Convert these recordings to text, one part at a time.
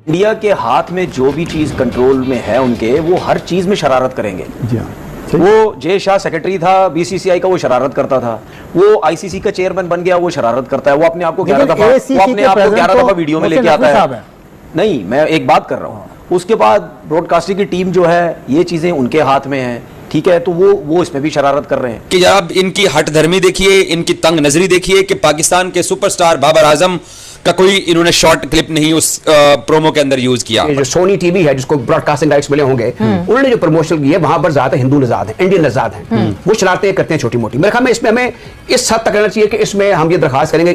India के हाथ में जो भी चीज कंट्रोल में है उनके, वो हर चीज में शरारत करेंगे। जी हाँ। वो जय शाह सेक्रेटरी था बीसीसीआई का, वो शरारत करता था। वो आईसीसी का चेयरमैन बन गया, वो शरारत करता है। वो अपने आप को 11 दफा वीडियो में लेके आता है। नहीं, मैं एक बात कर रहा हूं। उसके बाद ब्रॉडकास्टिंग की टीम जो है, ये चीजें उनके हाथ में है, ठीक है, तो वो इसमें भी शरारत कर रहे हैं। कि आप इनकी हठधर्मी देखिए, इनकी तंग नजरी देखिए कि पाकिस्तान के सुपरस्टार बाबर आजम का कोई इन्होंने शॉर्ट क्लिप नहीं उस प्रोमो के अंदर यूज किया। जो सोनी टीवी है, जिसको ब्रॉडकास्टिंग राइट्स मिले होंगे, उन्होंने जो प्रमोशन की है, वहां पर ज्यादा हिंदू नजाद हैं, इंडियन नजाद हैं। वो शरारतें करते हैं छोटी मोटी। मेरे ख्याल में इसमें हमें इस हद तक रहना चाहिए कि इसमें हम ये दरखास्त करेंगे।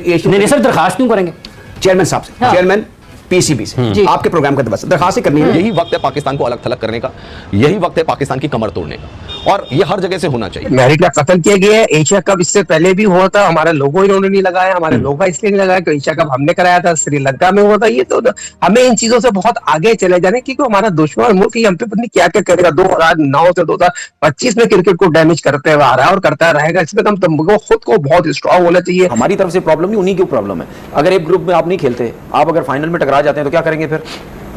दरखास्त क्यों करेंगे? चेयरमैन साहब से, चेयरमैन पीसीबी से आपके प्रोग्राम का दरखास्त करनी है। यही वक्त है पाकिस्तान को अलग थलग करने का, यही वक्त है पाकिस्तान की कमर तोड़ने का, और ये हर जगह से होना चाहिए। अमेरिका कत्ल किया गया है। एशिया कप इससे पहले भी हुआ था, हमारा लोगो इन्होंने नहीं लगाया, हमारे लोगो इसलिए नहीं लगाया कि एशिया कप हमने कराया था, श्रीलंका में हुआ था। ये तो हमें इन चीजों से बहुत आगे चले जाने, क्योंकि हमारा दुश्मन मुल्क हम पे पता क्या क्या करेगा। 2009 से 2025 में क्रिकेट को डैमेज करते हुए आ रहा है और करता रहेगा। इसमें हमको खुद को बहुत स्ट्रॉन्ग होना चाहिए। हमारी तरफ से प्रॉब्लम नहीं, उन्हीं की प्रॉब्लम है। अगर एक ग्रुप में आप नहीं खेलते, आप अगर फाइनल में टकरा जाते हैं तो क्या करेंगे फिर?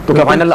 तो क्या फाइनल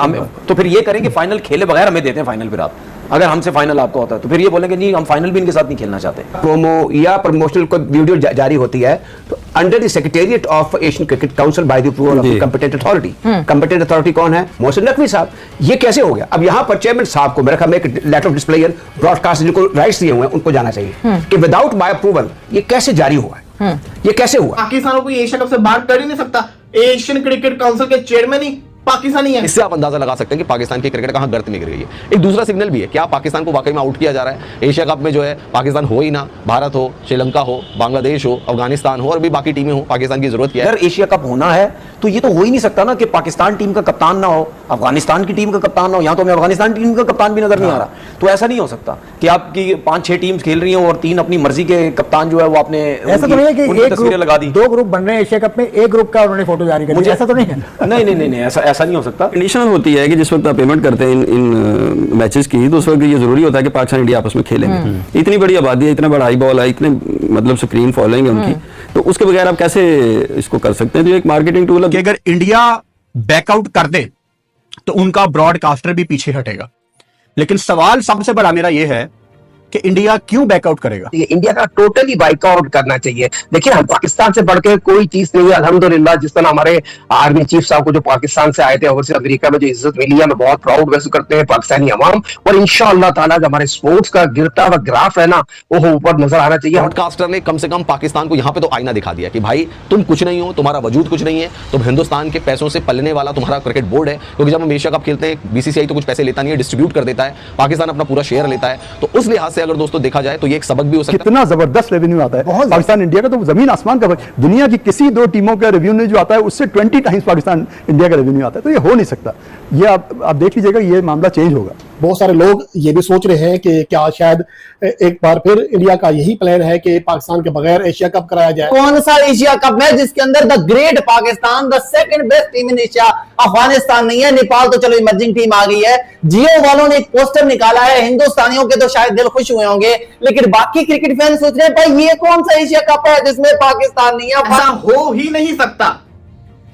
तो फिर ये करेंगे फाइनल खेले बगैर हमें देते हैं फाइनल। फिर आप अगर हमसे फाइनल आपको होता है तो फिर ये बोलेंगे नहीं, हम फाइनल भी इनके साथ नहीं खेलना चाहते। प्रोमो या प्रमोशनल कोई वीडियो जारी होती है तो under the secretariat of Asian cricket council by the approval of the competent authority. Competent authority कौन है? मोहसिन नकवी साहब। ये कैसे हो गया? अब यहाँ पर चेयरमैन साहब को मेरे ख्याल में एक लेटर ऑफ डिस्प्लेयर ब्रॉडकास्ट जिनको राइट्स दिए हुए हैं उनको जाना चाहिए कि विदाउट माय अप्रूवल ये कैसे जारी हुआ है, ये कैसे हुआ? पाकिस्तान को एशिया कप से बाहर कर ही नहीं सकता। एशियन क्रिकेट काउंसिल के चेयरमैन ही पाकिस्तानी है। इससे आप अंदाजा लगा सकते हैं कि पाकिस्तान की क्रिकेट कहां गर्त में गिर गई है। एक दूसरा सिग्नल भी है कि आप पाकिस्तान को वाकई में आउट किया जा रहा है। एशिया कप में जो है पाकिस्तान हो ही ना, भारत हो, श्रीलंका हो, बांग्लादेश हो, अफगानिस्तान हो और भी बाकी टीमें हो, पाकिस्तान की जरूरत क्या है? अगर एशिया कप होना है तो ये तो हो ही नहीं सकता ना कि पाकिस्तान टीम का कप्तान ना हो, अफगानिस्तान की टीम का कप्तान ना हो। यहाँ तो हमें अफगानिस्तान टीम का कप्तान भी नजर नहीं आ रहा। तो ऐसा नहीं हो सकता कि आपकी 5-6 टीम्स खेल रही हो और 3 अपनी मर्जी के कप्तान जो है वो आपने ऐसा तो नहीं है कि एक तस्वीरें लगा दी। 2 ग्रुप बन रहे हैं एशिया कप में, एक ग्रुप का उन्होंने फोटो जारी कर दिया, ऐसा तो नहीं है। नहीं, ऐसा नहीं हो सकता। कंडीशन होती है कि जिस वक्त आप पेमेंट करते हैं इन मैचेस की, तो उस वक्त ये जरूरी होता है कि पाकिस्तान इंडिया आपस में खेलेंगे। इतनी बड़ी आबादी है, इतना बड़ा हाई बॉल है, इतने मतलब स्क्रीन फॉलोइंग है उनकी, तो उसके बगैर आप कैसे इसको कर सकते हैं? तो एक मार्केटिंग टूल है कि अगर इंडिया बैकआउट कर दे तो उनका ब्रॉडकास्टर भी पीछे हटेगा। लेकिन सवाल सबसे बड़ा मेरा यह है कि इंडिया क्यों बैकआउट करेगा? इंडिया का टोटली बाइकआउट करना चाहिए। देखिए, हम पाकिस्तान से बढ़कर कोई चीज नहीं है अल्हम्दुलिल्लाह। जिस तरह हमारे आर्मी चीफ साहब को जो पाकिस्तान से आए थे ओवरसीज अमेरिका में जो इज्जत मिली है, मैं बहुत प्राउड महसूस करते हैं पाकिस्तानी अवाम। और इंशाअल्लाह ताला जो हमारे स्पोर्ट्स का गिरता हुआ ग्राफ है ना, वो ऊपर नजर आना चाहिए। ब्रॉडकास्टर ने कम से कम पाकिस्तान को यहाँ पे तो आईना दिखा दिया कि भाई तुम कुछ नहीं हो, तुम्हारा वजूद कुछ नहीं है, तुम हिंदुस्तान के पैसों से पलने वाला तुम्हारा क्रिकेट बोर्ड है। क्योंकि जब हम एशिया कप खेलते हैं, बीसीसीआई तो कुछ पैसे लेता नहीं है, डिस्ट्रीब्यूट कर देता है, पाकिस्तान अपना पूरा शेयर लेता है। तो उस लिहाज से अगर दोस्तों देखा जाए तो ये एक सबक भी हो सकता है। कितना जबरदस्त रेवेन्यू आता है पाकिस्तान इंडिया का, तो जमीन आसमान का। दुनिया की किसी 2 टीमों का रेवेन्यू जो आता है उससे 20 टाइम्स पाकिस्तान इंडिया का रेवेन्यू आता है। तो ये हो नहीं सकता। ये आप देख लीजिएगा, ये मामला चेंज होगा। बहुत सारे लोग ये भी सोच रहे हैं कि क्या शायद एक बार फिर इंडिया का यही प्लान है कि पाकिस्तान के बगैर एशिया कप कराया जाए। कौन सा एशिया कप है जिसके अंदर the great Pakistan, the second best team in Asia Afghanistan नहीं है? नेपाल तो चलो इमर्जिंग टीम आ गई है। जियो वालों ने एक पोस्टर निकाला है, हिंदुस्तानियों के तो शायद दिल खुश हुए होंगे, लेकिन बाकी क्रिकेट फैन सोच रहे हैं भाई ये कौन सा एशिया कप है जिसमें पाकिस्तान नहीं है? ऐसा हो ही नहीं सकता।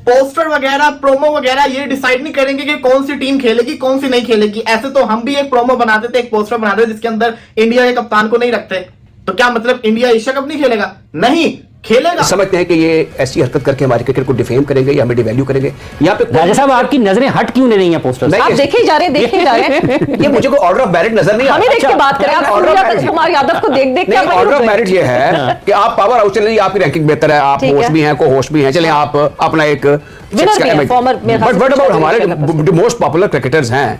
पोस्टर वगैरह, प्रोमो वगैरह ये डिसाइड नहीं करेंगे कि कौन सी टीम खेलेगी, कौन सी नहीं खेलेगी। ऐसे तो हम भी एक प्रोमो बनाते थे, एक पोस्टर बनाते थे जिसके अंदर इंडिया के कप्तान को नहीं रखते। तो क्या मतलब इंडिया एशिया कप नहीं खेलेगा? नहीं खेलेगा। समझते हैं कि ये ऐसी हरकत करके हमारे क्रिकेट को डिफेम करेंगे या हमें डिवैल्यू करेंगे। यहाँ पे राजा साहब, आपकी नजरें हट क्यों नहीं रही हैं पोस्टर? आप देखे जा रहे ये मुझे कोई ऑर्डर ऑफ मेरिट नजर नहीं आ रहा। हमें देख के बात करें, आप कुमार यादव को देख के ऑर्डर ऑफ मेरिट ये है कि आप पावर हाउस चले, आपकी रैंकिंग बेहतर है, आप होस्ट भी हैं, को होस्ट भी हैं, चले आप अपना एक बट अबाउट हमारे जो मोस्ट पॉपुलर क्रिकेटर्स हैं,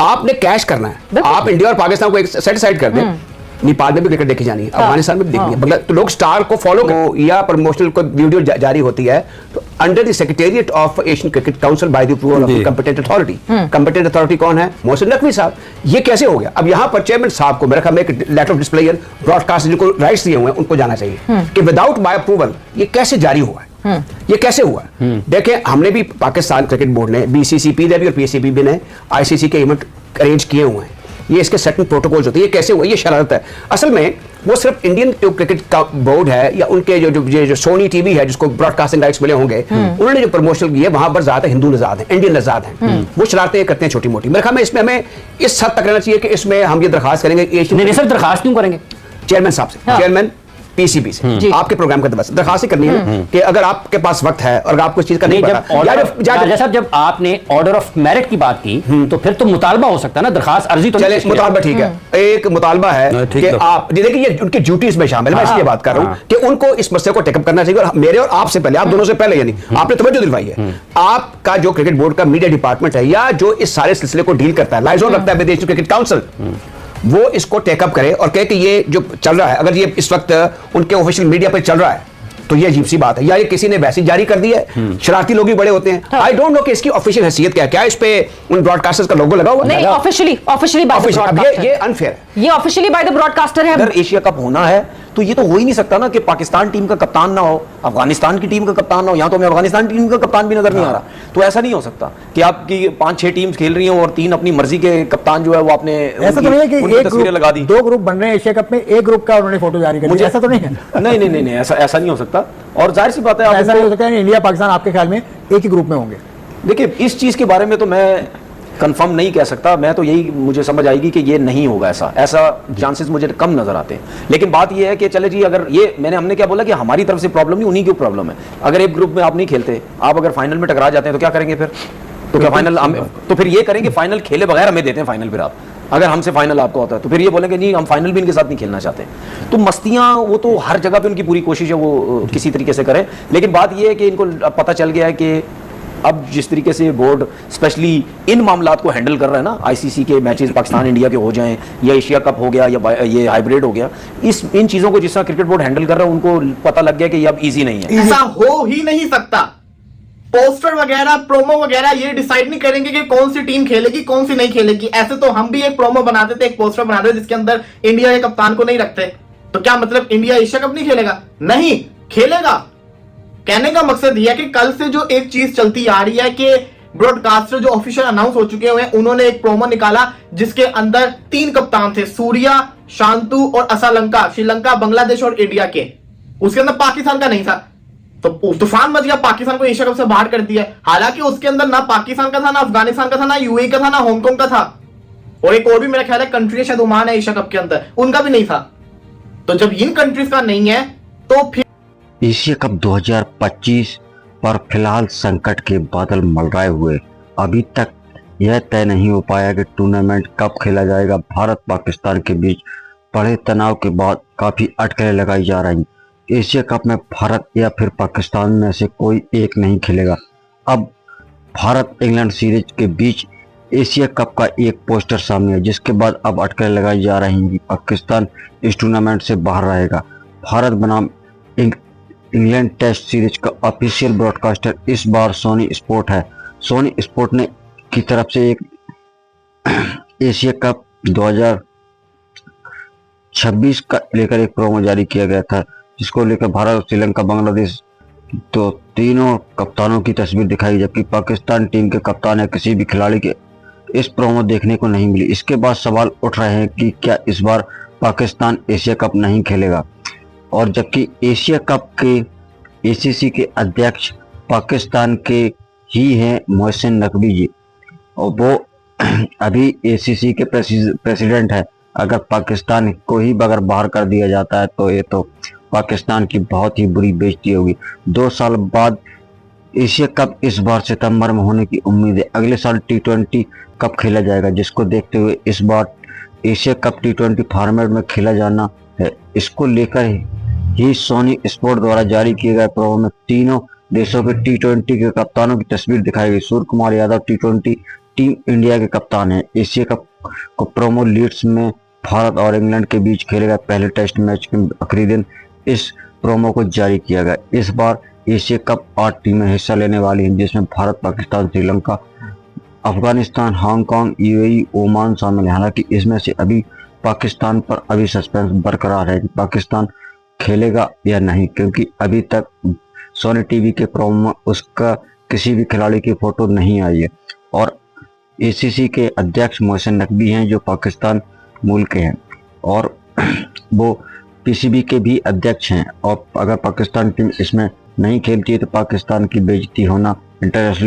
आपने कैश करना है। आप इंडिया और पाकिस्तान को एक सेट साइड कर दें। नेपाल में भी क्रिकेट देखी जानी है, अफगानिस्तान में भी देखनी है, तो लोग स्टार को फॉलो या प्रमोशनल को वीडियो जारी होती है तो under the secretariat of Asian cricket council by the approval of the competent authority. Competent authority कौन है? मोहसिन नकवी साहब। ये कैसे हो गया? अब यहाँ पर चेयरमैन साहब को मेरे ख्याल में एक लेटर ऑफ डिस्प्लेयर ब्रॉडकास्ट जिनको राइट्स दिए हुए हैं उनको जाना चाहिए कि विदाउट माय अप्रूवल ये कैसे जारी हुआ है, ये कैसे हुआ? देखें, हमने भी पाकिस्तान क्रिकेट बोर्ड ने, बीसीसीपी ने भी और पीसीबी ने आईसीसी के इवेंट अरेंज किए हुए हैं। ये इसके सेटिंग प्रोटोकॉल्स होते हैं, ये कैसे हुआ, ये शरारत है। असल में वो सिर्फ इंडियन जो क्रिकेट का बोर्ड है या उनके जो सोनी टीवी है जिसको ब्रॉडकास्टिंग राइट्स मिले होंगे, उन्होंने जो प्रमोशन की है वहां पर ज्यादा हिंदू नजाद है, इंडियन नजाद है, वो शरारतें करते हैं छोटी मोटी। मेरे ख्याल में इसमें हमें इस हद तक रहना चाहिए कि इसमें हम ये दरखास्त करेंगे। सर दरखास्त क्यों करेंगे? चेयरमैन साहब से, चेयरमैन पीसीबी से आपके प्रोग्राम का दरखास्त ही करनी है कि अगर आपके पास वक्त है और आपको इस चीज का नहीं पता। जब आपने ऑर्डर ऑफ मेरिट की बात की तो फिर तो मुतालबा हो सकता है ना, दरखास्त अर्जी तो चले, मुतालबा ठीक है, एक मुतालबा है कि आप देखिए ये उनकी ड्यूटीज में शामिल है। मैं इसलिए बात कर रहा हूं कि उनको इस मसले को टेकअप करना चाहिए, और मेरे और आपसे पहले, आप दोनों से पहले, यानी आपने तवज्जो दिलवाई है। आपका जो क्रिकेट बोर्ड का मीडिया डिपार्टमेंट है या जो इस सारे सिलसिले को डील करता है, लाइजॉन रखता है विदेश क्रिकेट काउंसिल, वो इसको टेकअप करे और कहे कि ये जो चल रहा है, अगर ये इस वक्त उनके ऑफिशियल मीडिया पर चल रहा है तो ये अजीब सी बात है, या ये किसी ने वैसे जारी कर दिया है। शरारती लोग भी बड़े होते हैं। आई डोंट नो कि इसकी ऑफिशियल हैसियत क्या है, क्या इस पे उन ब्रॉडकास्टर्स का लोगो लगा हुआ है? नहीं, ऑफिशियली बाय द ब्रॉडकास्टर। ये अनफेयर है, ये ऑफिशियली बाय द ब्रॉडकास्टर है। अगर एशिया कप होना है तो ये तो हो ही नहीं सकता ना कि पाकिस्तान टीम का कप्तान ना हो, अफगानिस्तान की टीम का कप्तान ना हो। यहां तो हमें अफगानिस्तान टीम का कप्तान भी नजर नहीं आ रहा। तो ऐसा नहीं हो सकता कि आपकी 5-6 टीम्स खेल रही हैं और 3 अपनी मर्जी के कप्तान जो है वो आपने ऐसा तो नहीं है कि एक ग्रुप लगा दी, 2 ग्रुप बन रहे हैं एशिया कप में, एक ग्रुप का उन्होंने फोटो जारी कर दिया, ऐसा तो नहीं है? नहीं, ऐसा नहीं हो सकता। और जाहिर सी बात है, ऐसा नहीं हो सकता है। इंडिया पाकिस्तान आपके ख्याल में एक ही ग्रुप में होंगे? देखिए, इस चीज के बारे में तो मैं कंफर्म नहीं कह सकता। मैं तो यही मुझे समझ आएगी कि ये नहीं होगा, ऐसा चांसेस मुझे कम नजर आते हैं। लेकिन बात ये है कि चले जी, अगर ये हमने क्या बोला कि हमारी तरफ से प्रॉब्लम नहीं, उन्हीं की प्रॉब्लम है। अगर एक ग्रुप में आप नहीं खेलते, आप अगर फाइनल में टकरा जाते हैं तो क्या करेंगे फिर? तो क्या फाइनल तो फिर ये करेंगे फाइनल खेले बगैर हमें देते हैं फाइनल। फिर आप अगर हमसे फाइनल आपको होता है तो फिर ये बोलेंगे नहीं, हम फाइनल भी इनके साथ नहीं खेलना चाहते। तो मस्तियां वो तो हर जगह पे उनकी पूरी कोशिश है वो किसी तरीके से करें। लेकिन बात ये है कि इनको पता चल गया है कि अब जिस तरीके से बोर्ड स्पेशली इन मामलात को हैंडल कर रहा है ना, आईसीसी के मैचेस पाकिस्तान इंडिया के हो जाएं या एशिया कप हो गया या ये हाइब्रिड हो गया, इन चीजों को जिस तरह क्रिकेट बोर्ड हैंडल कर रहा है उनको पता लग गया कि ये अब इजी नहीं है। ऐसा हो ही नहीं सकता। पोस्टर वगैरह, प्रोमो वगैरह ये डिसाइड नहीं करेंगे कि कौन सी टीम खेलेगी, कौन सी नहीं खेलेगी। ऐसे तो हम भी एक प्रोमो बनाते थे, एक पोस्टर बनाते थे जिसके अंदर इंडिया के कप्तान को नहीं रखते। तो क्या मतलब इंडिया एशिया कप नहीं खेलेगा? नहीं खेलेगा। कहने का मकसद यह है कि कल से जो एक चीज चलती आ रही है कि ब्रॉडकास्टर जो ऑफिशियल अनाउंस हो चुके हुए हैं, उन्होंने एक प्रोमो निकाला जिसके अंदर 3 कप्तान थे, सूर्या, शांतु और असलंका, श्रीलंका, बांग्लादेश और इंडिया के। उसके अंदर पाकिस्तान का नहीं था। तो तूफान मच गया, पाकिस्तान को एशिया कप से बाहर कर दिया। हालांकि उसके अंदर ना पाकिस्तान का था, ना अफगानिस्तान का था, ना यूएई का था, ना हांगकांग का था, और एक और भी मेरा ख्याल है कंट्री शायद ओमान है एशिया कप के अंदर, उनका भी नहीं था। तो जब इन कंट्रीज का नहीं है तो फिर एशिया कप 2025 पर फिलहाल संकट के बादल मंडराए हुए, अभी तक यह तय नहीं हो पाया कि टूर्नामेंट कब खेला जाएगा। भारत पाकिस्तान के बीच बड़े तनाव के बाद काफी अटकलें लगाई जा रही। एशिया कप में भारत या फिर पाकिस्तान में से कोई एक नहीं खेलेगा। अब भारत इंग्लैंड सीरीज के बीच एशिया कप का एक पोस्टर सामने है, जिसके बाद अब अटकलें लगाई जा रही हैं कि पाकिस्तान इस टूर्नामेंट से बाहर रहेगा। भारत बनाम इंग्लैंड टेस्ट सीरीज का ऑफिशियल ब्रॉडकास्टर इस बार सोनी स्पोर्ट है। सोनी स्पोर्ट ने की तरफ से एक एशिया कप 2026 का लेकर एक प्रोमो जारी किया गया था, जिसको लेकर भारत, श्रीलंका, बांग्लादेश तो तीनों कप्तानों की तस्वीर दिखाई, जबकि पाकिस्तान टीम के कप्तान या किसी भी खिलाड़ी के इस प्रोमो देखने को नहीं मिली। इसके बाद सवाल उठ रहे हैं कि क्या इस बार पाकिस्तान एशिया कप नहीं खेलेगा, और जबकि एशिया कप के एसीसी के अध्यक्ष पाकिस्तान के ही हैं मोहसिन नकवी जी, और वो अभी एसीसी के प्रेसिडेंट है। अगर पाकिस्तान को ही अगर बाहर कर दिया जाता है तो ये तो पाकिस्तान की बहुत ही बुरी बेइज्जती होगी। 2 साल बाद एशिया कप इस बार सितंबर में होने की उम्मीद है। अगले साल T20 कप खेला जाएगा, जिसको देखते हुए इस बार एशिया कप T20 फॉर्मेट में खेला जाना है। इसको लेकर ही सोनी स्पोर्ट द्वारा जारी किए गए प्रोमो में तीनों देशों के T20 के कप्तानों की तस्वीर दिखाई गई। Surya Kumar Yadav T20 team India के कप्तान हैं। एशिया कप को प्रोमो लीड्स में भारत और इंग्लैंड के बीच खेले गए पहले टेस्ट मैच के आखिरी दिन इस प्रोमो को जारी किया गया। इस बार एशिया कप 8 टीमें हिस्सा लेने वाली हैं, जिसमें Bharat, Pakistan, Sri Lanka, Afghanistan, Hong Kong, UAE, Oman शामिल है। हालांकि इसमें से अभी पाकिस्तान पर अभी सस्पेंस बरकरार है कि पाकिस्तान खेलेगा या नहीं, क्योंकि अभी तक सोनी टीवी के प्रोमो में उसका किसी भी खिलाड़ी की फोटो नहीं आई है। और ACC के अध्यक्ष मोहसिन नकवी हैं जो पाकिस्तान मूल के हैं और वो PCB के भी अध्यक्ष हैं, और अगर पाकिस्तान टीम इसमें नहीं खेलती है तो पाकिस्तान की बेइज्जती होना इंटरनेशनल